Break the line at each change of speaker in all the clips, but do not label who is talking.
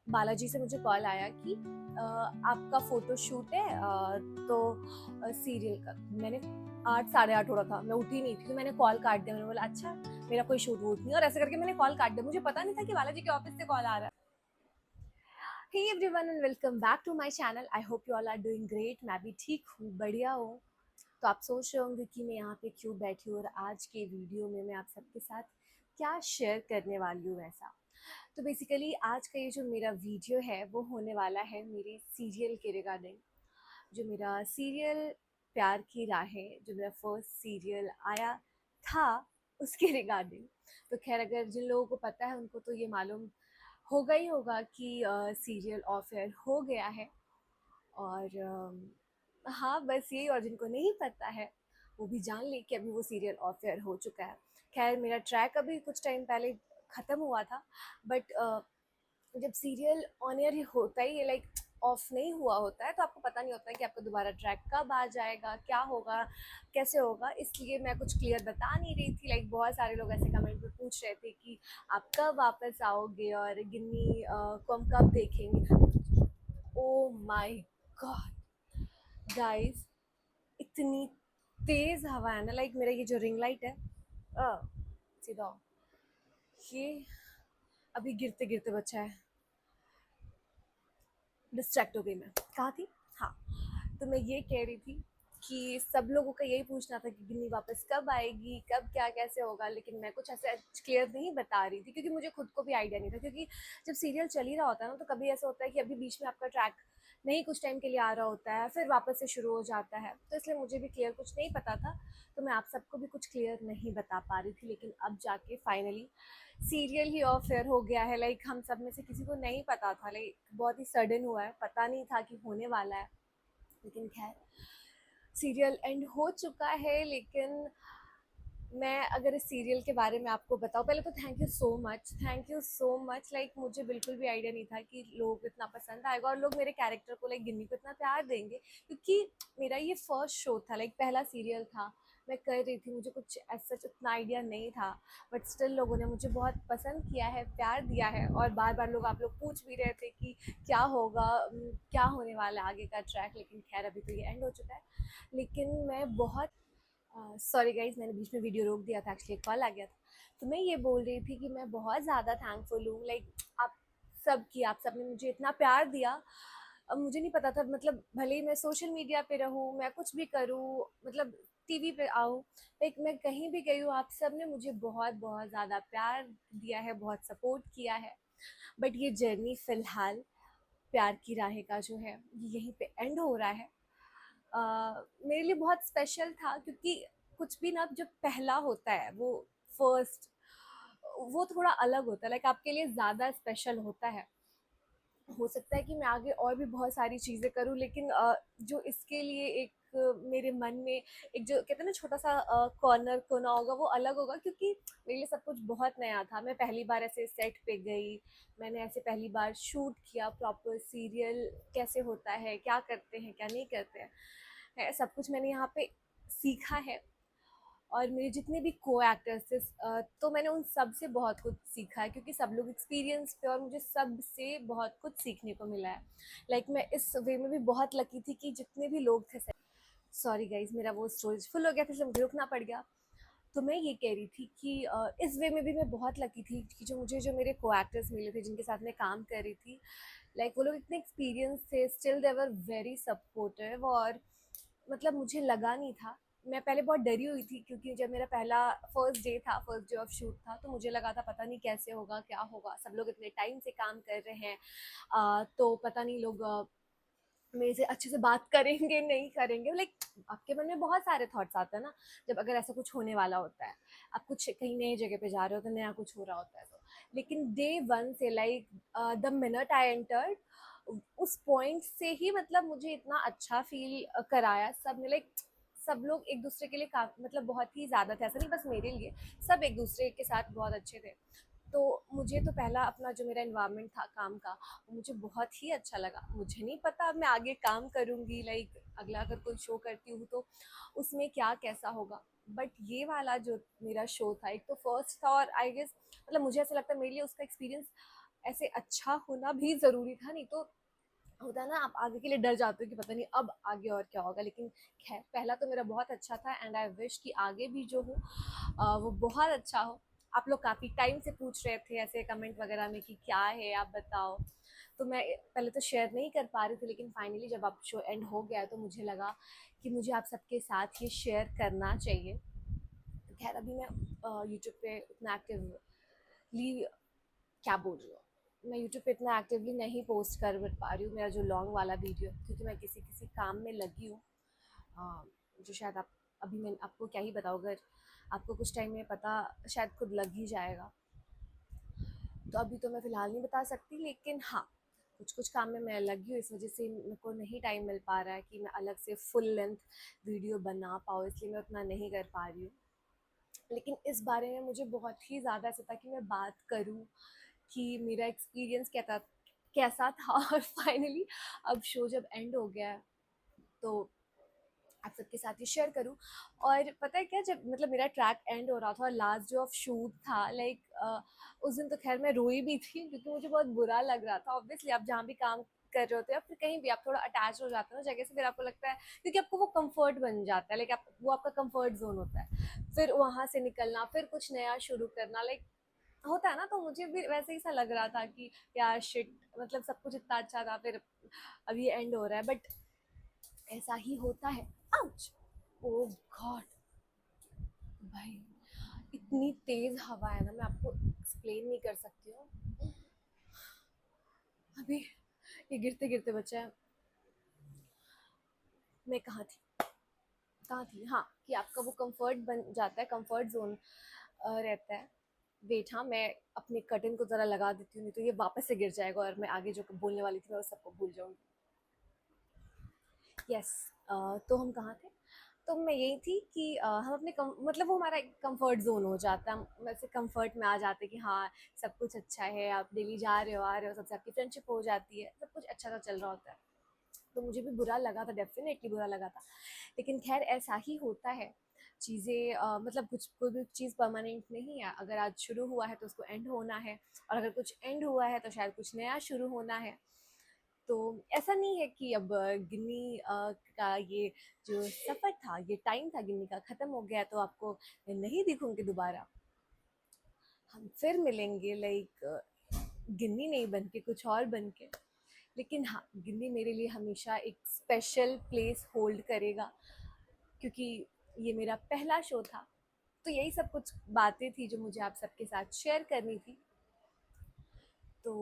बालाजी से मुझे कॉल आया कि आपका फोटो शूट है तो सीरियल का। मैंने 8 साढ़े 8 हो रहा था, मैं उठी नहीं थी तो मैंने कॉल काट दिया। मैंने बोला अच्छा मेरा कोई शूट वूट नहीं, और ऐसे करके मैंने कॉल काट दिया। मुझे पता नहीं था कि बालाजी के ऑफिस से कॉल आ रहा है। Hey everyone and welcome back to my channel. I hope you all are doing great. मैं भी ठीक हूँ, बढ़िया हूँ। तो आप सोच रहे होंगे कि मैं यहाँ पे क्यों बैठी हूँ और आज के वीडियो में मैं आप सबके साथ क्या शेयर करने वाली हूँ ऐसा। तो बेसिकली आज का ये जो मेरा वीडियो है वो होने वाला है मेरे सीरियल के रिगार्डिंग। जो मेरा सीरियल प्यार की राहें, जो मेरा फर्स्ट सीरियल आया था, उसके रिगार्डिंग। तो खैर अगर जिन लोगों को पता है उनको तो ये मालूम होगा ही होगा कि सीरियल ऑफ एयर हो गया है। और हाँ बस यही, और जिनको नहीं पता है वो भी जान ले कि अभी वो सीरियल ऑफ एयर हो चुका है। खैर मेरा ट्रैक अभी कुछ टाइम पहले ख़त्म हुआ था, बट जब सीरियल ऑन एयर होता ही है, लाइक ऑफ नहीं हुआ होता है, तो आपको पता नहीं होता है कि आपका दोबारा ट्रैक कब आ जाएगा, क्या होगा, कैसे होगा। इसलिए मैं कुछ क्लियर बता नहीं रही थी। लाइक बहुत सारे लोग ऐसे कमेंट में पूछ रहे थे कि आप कब वापस आओगे और गिन्नी को हम कब देखेंगे। ओ माय गॉड गाइस, इतनी तेज हवा है ना। लाइक मेरा ये जो रिंग लाइट है, सीधा ये अभी गिरते गिरते बचा है। डिस्ट्रैक्ट हो गई मैं, कहाँ थी। हाँ, तो मैं ये कह रही थी कि सब लोगों का यही पूछना था कि गिन्नी वापस कब आएगी, कब क्या कैसे होगा। लेकिन मैं कुछ ऐसे क्लियर नहीं बता रही थी क्योंकि मुझे खुद को भी आइडिया नहीं था। क्योंकि जब सीरियल चल ही रहा होता है ना, तो कभी ऐसा होता है कि अभी बीच में आपका ट्रैक नहीं कुछ टाइम के लिए आ रहा होता है, फिर वापस से शुरू हो जाता है। तो इसलिए मुझे भी क्लियर कुछ नहीं पता था, तो मैं आप सबको भी कुछ क्लियर नहीं बता पा रही थी। लेकिन अब जाके finally serial he of air हो गया है। लाइक हम सब में से किसी को नहीं पता था, लाइक बहुत ही सडन हुआ है, पता नहीं था कि होने वाला है। लेकिन खैर सीरियल एंड हो चुका है। लेकिन मैं अगर इस सीरियल के बारे में आपको बताऊँ, पहले तो thank you so much, thank you so much. Like मुझे बिल्कुल भी आइडिया नहीं था कि लोगों को इतना पसंद आएगा और लोग मेरे कैरेक्टर को, लाइक गिन्नी को, इतना प्यार देंगे। क्योंकि मेरा ये फर्स्ट शो था, लाइक पहला सीरियल था, मैं कर रही थी, मुझे कुछ ऐसा उतना आइडिया नहीं था। बट स्टिल लोगों ने मुझे बहुत पसंद किया है, प्यार दिया है। और बार बार लोग, आप लोग पूछ भी रहे थे कि क्या होगा, क्या होने वाला है आगे का ट्रैक। लेकिन खैर अभी तो ये एंड हो चुका है। लेकिन मैं बहुत सॉरी गाइज, मैंने बीच में वीडियो रोक दिया था, एक्चुअली कॉल आ गया था। तो मैं ये बोल रही थी कि मैं बहुत ज़्यादा थैंकफुल हूँ, लाइक आप सब की, आप सब ने मुझे इतना प्यार दिया। अब मुझे नहीं पता था, मतलब भले ही मैं सोशल मीडिया पे रहूँ, मैं कुछ भी करूँ, मतलब टीवी पे आऊँ, लाइक मैं कहीं भी गई हूँ, आप सब ने मुझे बहुत बहुत ज़्यादा प्यार दिया है, बहुत सपोर्ट किया है। बट ये जर्नी फ़िलहाल प्यार की राहें का जो है ये यहीं पे एंड हो रहा है। मेरे लिए बहुत स्पेशल था क्योंकि कुछ भी ना, जो पहला होता है वो फर्स्ट, वो थोड़ा अलग होता है, लाइक आपके लिए ज़्यादा स्पेशल होता है। हो सकता है कि मैं आगे और भी बहुत सारी चीज़ें करूँ, लेकिन जो इसके लिए एक मेरे मन में एक जो कहते हैं ना छोटा सा कॉर्नर कोना होगा, वो अलग होगा। क्योंकि मेरे लिए सब कुछ बहुत नया था। मैं पहली बार ऐसे सेट पे गई, मैंने ऐसे पहली बार शूट किया प्रॉपर सीरियल, कैसे होता है, क्या करते हैं क्या नहीं करते हैं, है सब कुछ मैंने यहाँ पे सीखा है। और मेरे जितने भी को एक्टर्स थे, तो मैंने उन सब से बहुत कुछ सीखा है क्योंकि सब लोग एक्सपीरियंस थे और मुझे सब से बहुत कुछ सीखने को मिला है। लाइक मैं इस वे में भी बहुत लकी थी कि जितने भी लोग थे, सॉरी गाइज मेरा वो स्टोरेज फुल हो गया था इसलिए मुझे रुकना पड़ गया। तो मैं ये कह रही थी कि इस वे में भी मैं बहुत लकी थी कि जो मेरे को एक्टर्स मिले थे, जिनके साथ मैं काम कर रही थी, लाइक वो लोग इतने एक्सपीरियंस थे, still they were very supportive. और मतलब मुझे लगा नहीं था, मैं पहले बहुत डरी हुई थी क्योंकि जब मेरा पहला फर्स्ट डे था, फर्स्ट डे ऑफ शूट था, तो मुझे लगा था पता नहीं कैसे होगा, क्या होगा, सब लोग इतने टाइम से काम कर रहे हैं, तो पता नहीं लोग मेरे से अच्छे से बात करेंगे नहीं करेंगे। लाइक आपके मन में बहुत सारे थॉट्स आते हैं ना, जब अगर ऐसा कुछ होने वाला होता है, आप कुछ कहीं नई जगह पे जा रहे हो तो नया कुछ हो रहा होता है। तो लेकिन डे वन से, like the minute I entered, उस पॉइंट से ही मतलब मुझे इतना अच्छा फील कराया सब ने। लाइक सब लोग एक दूसरे के लिए मतलब बहुत ही ज़्यादा थे, ऐसा नहीं बस मेरे लिए, सब एक दूसरे के साथ बहुत अच्छे थे। तो मुझे तो पहला अपना जो मेरा इन्वायरमेंट था काम का, वो मुझे बहुत ही अच्छा लगा। मुझे नहीं पता अब मैं आगे काम करूँगी, लाइक अगला अगर कोई शो करती हूँ तो उसमें क्या कैसा होगा। बट ये वाला जो मेरा शो था, एक तो फर्स्ट था, और आई गेस मतलब मुझे ऐसा लगता है मेरे लिए उसका एक्सपीरियंस ऐसे अच्छा होना भी ज़रूरी था, नहीं तो होता है ना आप आगे के लिए डर जाते हो कि पता नहीं अब आगे और क्या होगा। लेकिन खैर पहला तो मेरा बहुत अच्छा था एंड आई विश कि आगे भी जो हो वो बहुत अच्छा हो। आप लोग काफ़ी टाइम से पूछ रहे थे ऐसे कमेंट वगैरह में कि क्या है आप बताओ, तो मैं पहले तो शेयर नहीं कर पा रही थी, लेकिन फाइनली जब आप शो एंड हो गया तो मुझे लगा कि मुझे आप सबके साथ ये शेयर करना चाहिए। तो खैर अभी मैं यूट्यूब पे उतना एक्टिवली, क्या बोल रही हूँ, मैं यूट्यूब पे इतना एक्टिवली नहीं पोस्ट कर पा रही हूँ मेरा जो लॉन्ग वाला वीडियो, क्योंकि मैं किसी किसी काम में लगी हूँ जो शायद आप, अभी मैं आपको क्या ही बताऊँ, अगर आपको कुछ टाइम में पता शायद खुद लग ही जाएगा। तो अभी तो मैं फ़िलहाल नहीं बता सकती, लेकिन हाँ कुछ कुछ काम में मैं लगी हूँ, इस वजह से मेरे को नहीं टाइम मिल पा रहा है कि मैं अलग से फुल लेंथ वीडियो बना पाऊँ, इसलिए मैं उतना नहीं कर पा रही हूँ। लेकिन इस बारे में मुझे बहुत ही ज़्यादा ऐसा था कि मैं बात करूँ कि मेरा एक्सपीरियंस क्या था, कैसा था और फाइनली अब शो जब एंड हो गया है तो आप सबके साथ ये शेयर करूँ। और पता है क्या, जब मतलब मेरा ट्रैक एंड हो रहा था और लास्ट जो ऑफ शूट था, लाइक उस दिन तो खैर मैं रोई भी थी क्योंकि मुझे बहुत बुरा लग रहा था। ऑब्वियसली आप जहाँ भी काम कर रहे होते हैं या फिर कहीं भी आप थोड़ा अटैच हो जाते हो ना जगह से, फिर आपको लगता है क्योंकि आपको वो कंफर्ट बन जाता है, लाइक आप वो आपका कंफर्ट जोन होता है, फिर वहाँ से निकलना फिर कुछ नया शुरू करना, लाइक होता है ना। तो मुझे भी वैसे ही सा लग रहा था कि यार शिट, मतलब सब कुछ इतना अच्छा था, फिर अभी एंड हो रहा है, बट ऐसा ही होता है। आउच, ओ गॉड भाई, इतनी तेज हवा है ना, मैं आपको एक्सप्लेन नहीं कर सकती हूँ। अभी ये गिरते गिरते बचा है। मैं कहाँ थी, हाँ, कि आपका वो कंफर्ट बन जाता है, कंफर्ट जोन रहता है। वेट, हाँ मैं अपने कर्टन को ज़रा लगा देती हूँ, नहीं तो ये वापस से गिर जाएगा और मैं आगे जो बोलने वाली थी मैं उस सबको भूल जाऊँगी। यस, तो हम कहाँ थे, तो मैं यही थी कि हम अपने मतलब वो हमारा एक कंफर्ट जोन हो जाता है, हम वैसे कंफर्ट में आ जाते हैं कि हाँ सब कुछ अच्छा है, आप डेली जा रहे हो आ रहे हो, सबसे आपकी फ्रेंडशिप हो जाती है, सब कुछ अच्छा सा चल रहा होता है। तो मुझे भी बुरा लगा था, डेफिनेटली बुरा लगा था, लेकिन खैर ऐसा ही होता है। चीज़ें मतलब कुछ कोई भी चीज़ परमानेंट नहीं है, अगर आज शुरू हुआ है तो उसको एंड होना है, और अगर कुछ एंड हुआ है तो शायद कुछ नया शुरू होना है। तो ऐसा नहीं है कि अब गिन्नी का ये जो सफ़र था, ये टाइम था गिन्नी का, ख़त्म हो गया तो आपको मैं नहीं दिखूंगी दोबारा। हम फिर मिलेंगे, लाइक गिन्नी नहीं बन के, कुछ और बन के। लेकिन हाँ, गिन्नी मेरे लिए हमेशा एक स्पेशल प्लेस होल्ड करेगा, क्योंकि ये मेरा पहला शो था। तो यही सब कुछ बातें थी जो मुझे आप सबके साथ शेयर करनी थी। तो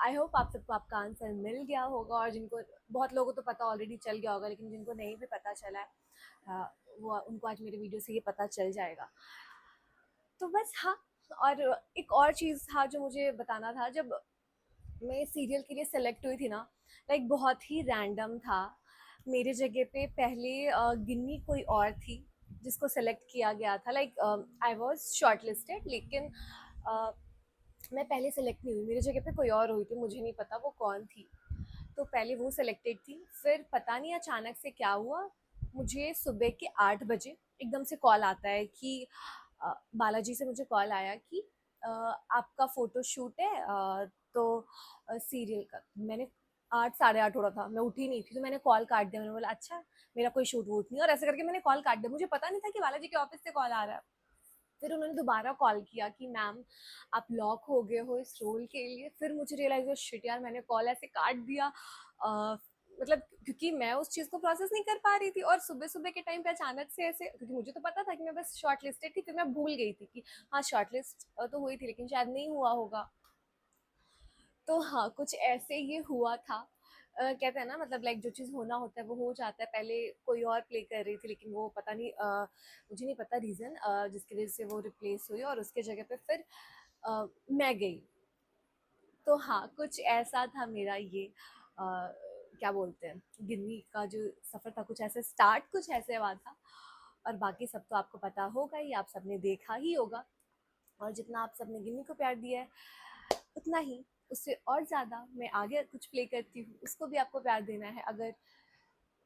आई होप आप सबको आपका आंसर मिल गया होगा, और जिनको, बहुत लोगों को तो पता ऑलरेडी चल गया होगा, लेकिन जिनको नहीं भी पता चला है वो उनको आज मेरे वीडियो से ये पता चल जाएगा। तो बस हाँ, और एक और चीज़ था जो मुझे बताना था, जब मैं सीरियल के लिए सेलेक्ट हुई थी ना, लाइक बहुत ही रैंडम था। मेरे जगह पे पहले गिन्नी कोई और थी जिसको सेलेक्ट किया गया था, like I was short listed, लेकिन uh, मैं पहले सेलेक्ट नहीं हुई, मेरी जगह पे कोई और हुई थी, मुझे नहीं पता वो कौन थी। तो पहले वो सेलेक्टेड थी, फिर पता नहीं अचानक से क्या हुआ, मुझे सुबह के 8 बजे एकदम से कॉल आता है कि बालाजी से मुझे कॉल आया कि आपका फ़ोटो शूट है, तो सीरियल का। मैंने 8 साढ़े 8 हो रहा था, मैं उठी नहीं थी, तो मैंने कॉल काट दिया, मैंने बोला अच्छा मेरा कोई शूट वूट नहीं, और ऐसे करके मैंने कॉल काट दिया, मुझे पता नहीं था कि बालाजी के ऑफिस से कॉल आ रहा है। फिर उन्होंने दोबारा कॉल किया कि मैम आप लॉक हो गए हो इस रोल के लिए। फिर मुझे रियलाइज हुआ शिट यार, मैंने कॉल ऐसे काट दिया, मतलब क्योंकि मैं उस चीज़ को प्रोसेस नहीं कर पा रही थी, और सुबह सुबह के टाइम पे अचानक से ऐसे, क्योंकि मुझे तो पता था कि मैं बस शॉर्ट लिस्टेड थी, फिर मैं भूल गई थी कि हाँ शॉर्ट लिस्ट तो हुई थी लेकिन शायद नहीं हुआ होगा। तो हाँ कुछ ऐसे ये हुआ था। कहते हैं ना, मतलब लाइक जो चीज़ होना होता है वो हो जाता है। पहले कोई और प्ले कर रही थी, लेकिन वो पता नहीं मुझे नहीं पता रीज़न जिसकी वजह से वो रिप्लेस हुई, और उसके जगह पे फिर मैं गई। तो हाँ कुछ ऐसा था मेरा ये क्या बोलते हैं, गिन्नी का जो सफ़र था, कुछ ऐसे स्टार्ट कुछ ऐसे हुआ था। और बाकी सब तो आपको पता होगा ही, आप सबने देखा ही होगा। और जितना आप सबने गिन्नी को प्यार दिया है, उतना ही, उससे और ज़्यादा मैं आगे कुछ प्ले करती हूँ, उसको भी आपको प्यार देना है। अगर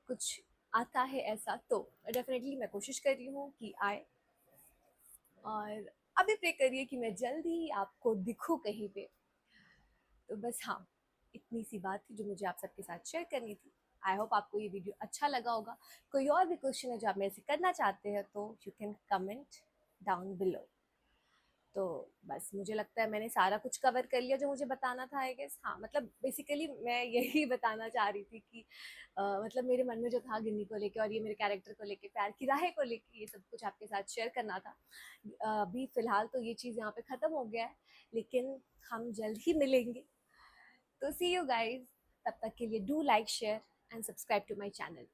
कुछ आता है ऐसा तो डेफिनेटली मैं कोशिश कर रही हूँ कि आए। और अभी प्रे करिए कि मैं जल्द ही आपको दिखूँ कहीं पे। तो बस हाँ, इतनी सी बात थी जो मुझे आप सबके साथ शेयर करनी थी। आई होप आपको ये वीडियो अच्छा लगा होगा। कोई और भी क्वेश्चन है जो आप मेरे से करना चाहते हैं तो you can comment down below. तो बस मुझे लगता है मैंने सारा कुछ कवर कर लिया जो मुझे बताना था आई गेस। हाँ मतलब बेसिकली मैं यही बताना चाह रही थी कि मतलब मेरे मन में जो था गिन्नी को लेके और ये मेरे कैरेक्टर को लेके, प्यार की राहें को लेके, ये सब कुछ आपके साथ शेयर करना था। अभी फिलहाल तो ये चीज़ यहाँ पे ख़त्म हो गया है, लेकिन हम जल्द ही मिलेंगे। तो सी यू गाइज, तब तक के लिए do like share and subscribe to my channel.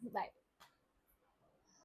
Bye.